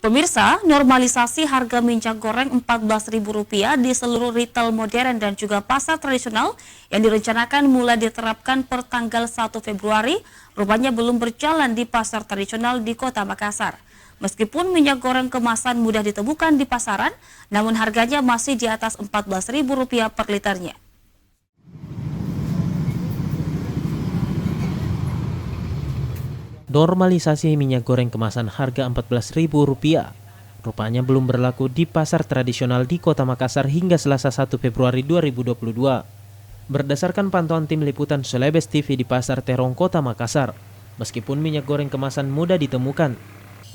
Pemirsa, normalisasi harga minyak goreng Rp14.000 di seluruh retail modern dan juga pasar tradisional yang direncanakan mulai diterapkan per tanggal 1 Februari rupanya belum berjalan di pasar tradisional di Kota Makassar. Meskipun minyak goreng kemasan mudah ditemukan di pasaran, namun harganya masih di atas Rp14.000 per liternya. Normalisasi minyak goreng kemasan harga Rp14.000 rupanya belum berlaku di pasar tradisional di Kota Makassar hingga Selasa 1 Februari 2022. Berdasarkan pantauan tim liputan Celebes TV di Pasar Terong Kota Makassar, meskipun minyak goreng kemasan mudah ditemukan,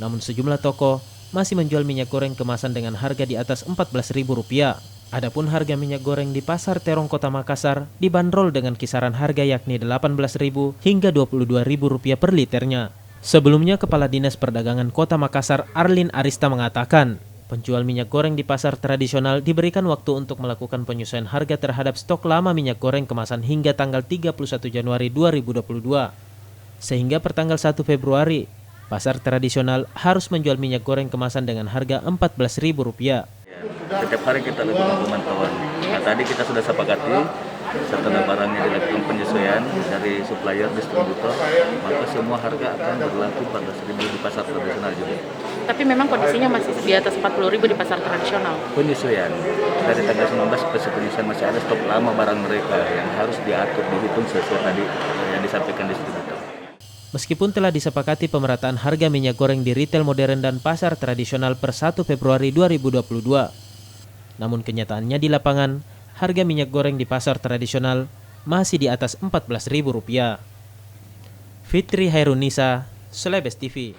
namun sejumlah toko masih menjual minyak goreng kemasan dengan harga di atas Rp14.000. Adapun harga minyak goreng di Pasar Terong Kota Makassar dibanderol dengan kisaran harga yakni Rp18.000 hingga Rp22.000 per liternya. Sebelumnya, Kepala Dinas Perdagangan Kota Makassar Arlin Arista mengatakan, penjual minyak goreng di pasar tradisional diberikan waktu untuk melakukan penyesuaian harga terhadap stok lama minyak goreng kemasan hingga tanggal 31 Januari 2022. Sehingga pertanggal 1 Februari, pasar tradisional harus menjual minyak goreng kemasan dengan harga Rp14.000. Setiap hari kita lakukan pemantauan. Nah, tadi kita sudah sepakati setelah barangnya dilakukan penyesuaian dari supplier, distributor, maka semua harga akan berlaku Rp14.000 di pasar tradisional juga. Tapi memang kondisinya masih di atas Rp40.000 di pasar tradisional. Penyesuaian dari tanggal 19 penyesuaian masih ada stok lama barang mereka yang harus diatur, dihitung sesuai tadi yang disampaikan distributor. Meskipun telah disepakati pemerataan harga minyak goreng di retail modern dan pasar tradisional per 1 Februari 2022, namun kenyataannya di lapangan, harga minyak goreng di pasar tradisional masih di atas Rp14.000. Fitri Hairunisa, Celebes TV.